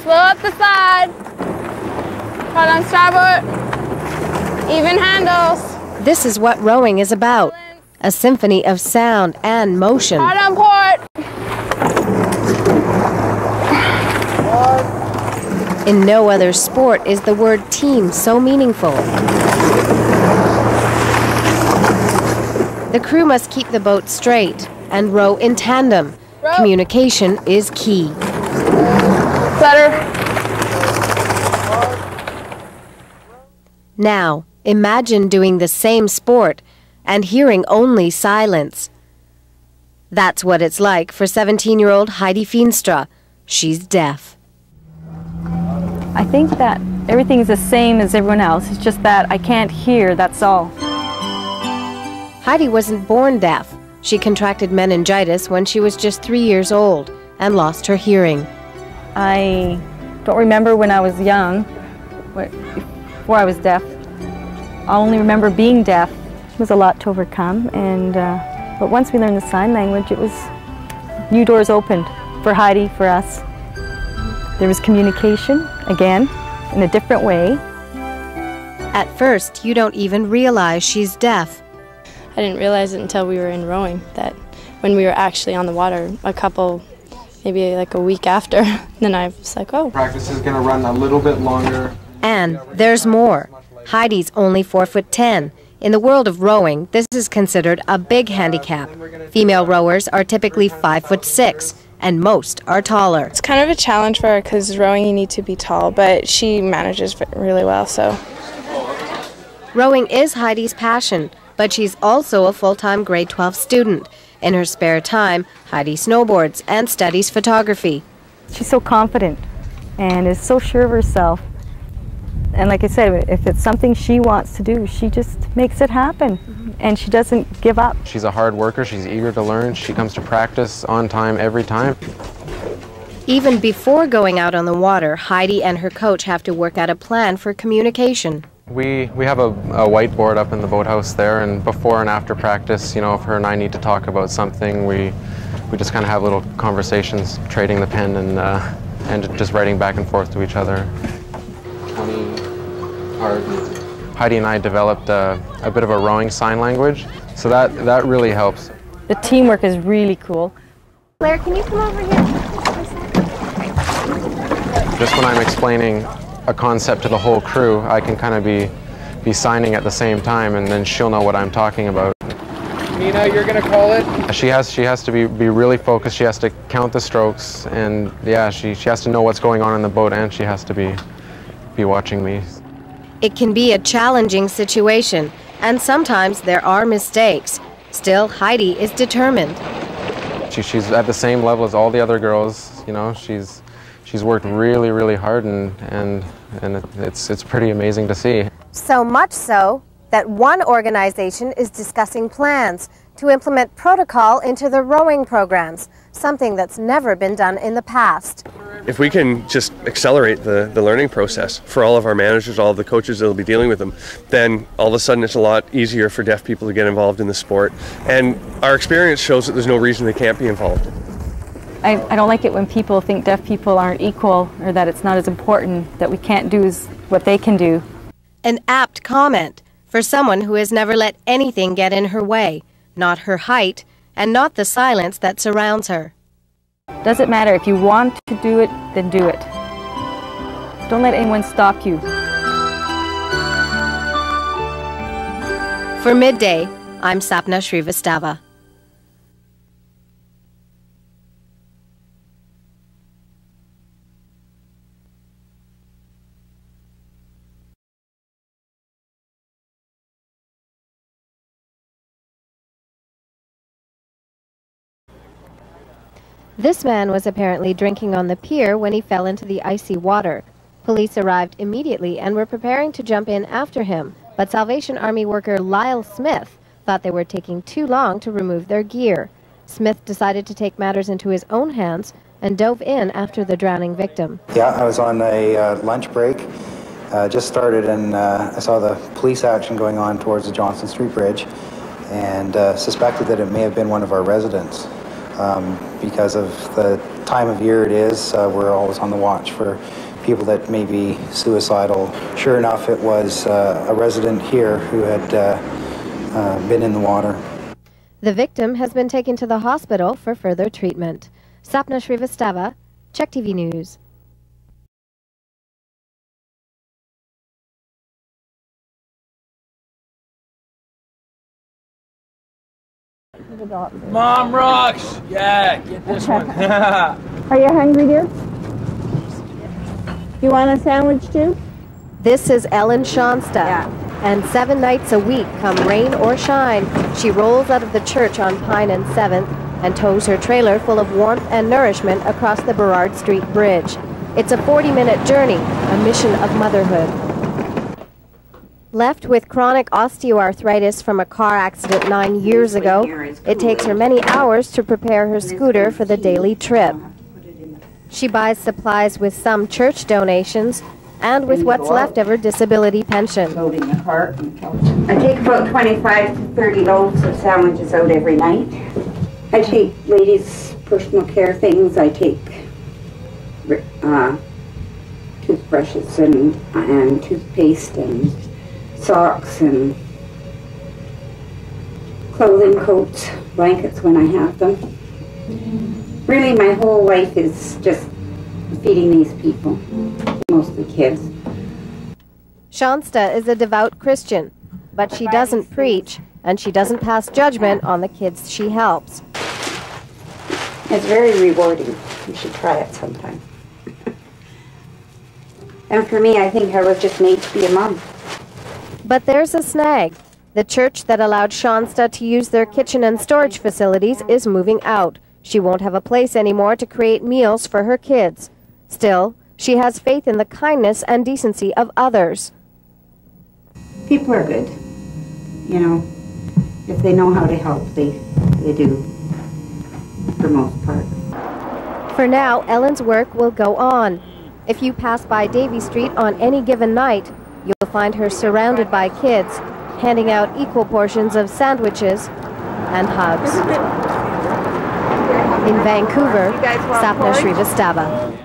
Slow up the side. Hard on starboard. Even handles. This is what rowing is about. A symphony of sound and motion. Hard on port. In no other sport is the word team so meaningful. The crew must keep the boat straight and row in tandem. Communication is key. Better. Now, imagine doing the same sport and hearing only silence. That's what it's like for 17-year-old Heidi Feenstra. She's deaf. I think that everything is the same as everyone else. It's just that I can't hear, that's all. Heidi wasn't born deaf. She contracted meningitis when she was just 3 years old and lost her hearing. I don't remember when I was young, before I was deaf. I only remember being deaf. It was a lot to overcome, but once we learned the sign language, it was new doors opened for Heidi, for us. There was communication, again, in a different way. At first, you don't even realize she's deaf. I didn't realize it until we were in rowing, that when we were actually on the water, maybe like a week after, then I was like, oh. Practice is going to run a little bit longer. And there's more. Heidi's only 4'10". In the world of rowing, this is considered a big handicap. Female rowers are typically 5'6", and most are taller. It's kind of a challenge for her because rowing you need to be tall, but she manages really well, so. Rowing is Heidi's passion, but she's also a full-time grade 12 student. In her spare time, Heidi snowboards and studies photography. She's so confident and is so sure of herself. And like I said, if it's something she wants to do, she just makes it happen. And she doesn't give up. She's a hard worker. She's eager to learn. She comes to practice on time every time. Even before going out on the water, Heidi and her coach have to work out a plan for communication. We have a whiteboard up in the boathouse there, and before and after practice, you know, if her and I need to talk about something, we just kind of have little conversations, trading the pen and just writing back and forth to each other. Heidi and I developed a bit of a rowing sign language, so that really helps. The teamwork is really cool. Claire, can you come over here? Just when I'm explaining a concept to the whole crew, I can kind of be signing at the same time, and then she'll know what I'm talking about. Nina, you're gonna call it? She has to be really focused. She has to count the strokes, and yeah, she has to know what's going on in the boat, and she has to be watching me. It can be a challenging situation, and sometimes there are mistakes. Still, Heidi is determined. She's at the same level as all the other girls. You know, she's worked really, really hard, and it's pretty amazing to see. So much so that one organization is discussing plans to implement protocol into the rowing programs, something that's never been done in the past. If we can just accelerate the learning process for all of our managers, all of the coaches that will be dealing with them, then all of a sudden it's a lot easier for deaf people to get involved in the sport. And our experience shows that there's no reason they can't be involved. I don't like it when people think deaf people aren't equal, or that it's not as important, that we can't do what they can do. An apt comment for someone who has never let anything get in her way, not her height, and not the silence that surrounds her. Doesn't matter. If you want to do it, then do it. Don't let anyone stop you. For Midday, I'm Sapna Srivastava. This man was apparently drinking on the pier when he fell into the icy water. Police arrived immediately and were preparing to jump in after him, but Salvation Army worker Lyle Smith thought they were taking too long to remove their gear. Smith decided to take matters into his own hands and dove in after the drowning victim. Yeah, I was on a lunch break, just started, and I saw the police action going on towards the Johnson Street Bridge, and suspected that it may have been one of our residents. Because of the time of year it is, we're always on the watch for people that may be suicidal. Sure enough, it was a resident here who had been in the water. The victim has been taken to the hospital for further treatment. Sapna Srivastava, Czech TV News. Mom rocks! Yeah, get this one. Are you hungry, dear? You want a sandwich too? This is Ellen Schonsta, and 7 nights a week, come rain or shine, she rolls out of the church on Pine and 7th and tows her trailer full of warmth and nourishment across the Burrard Street Bridge. It's a 40-minute journey, a mission of motherhood. Left with chronic osteoarthritis from a car accident 9 years ago, it takes her many hours to prepare her scooter for the daily trip. She buys supplies with some church donations and with what's left of her disability pension. I take about 25 to 30 loaves of sandwiches out every night. I take ladies' personal care things. I take toothbrushes and toothpaste and socks and clothing, coats, blankets when I have them. Really, my whole life is just feeding these people, mostly kids. Schonsta is a devout Christian, but she doesn't preach, and she doesn't pass judgment on the kids she helps. It's very rewarding. You should try it sometime. And for me, I think I was just made to be a mom. But there's a snag. The church that allowed Schonsta to use their kitchen and storage facilities is moving out. She won't have a place anymore to create meals for her kids. Still, she has faith in the kindness and decency of others. People are good. You know, if they know how to help, they do, for the most part. For now, Ellen's work will go on. If you pass by Davie Street on any given night, you'll find her surrounded by kids, handing out equal portions of sandwiches and hugs. In Vancouver, Sapna Srivastava.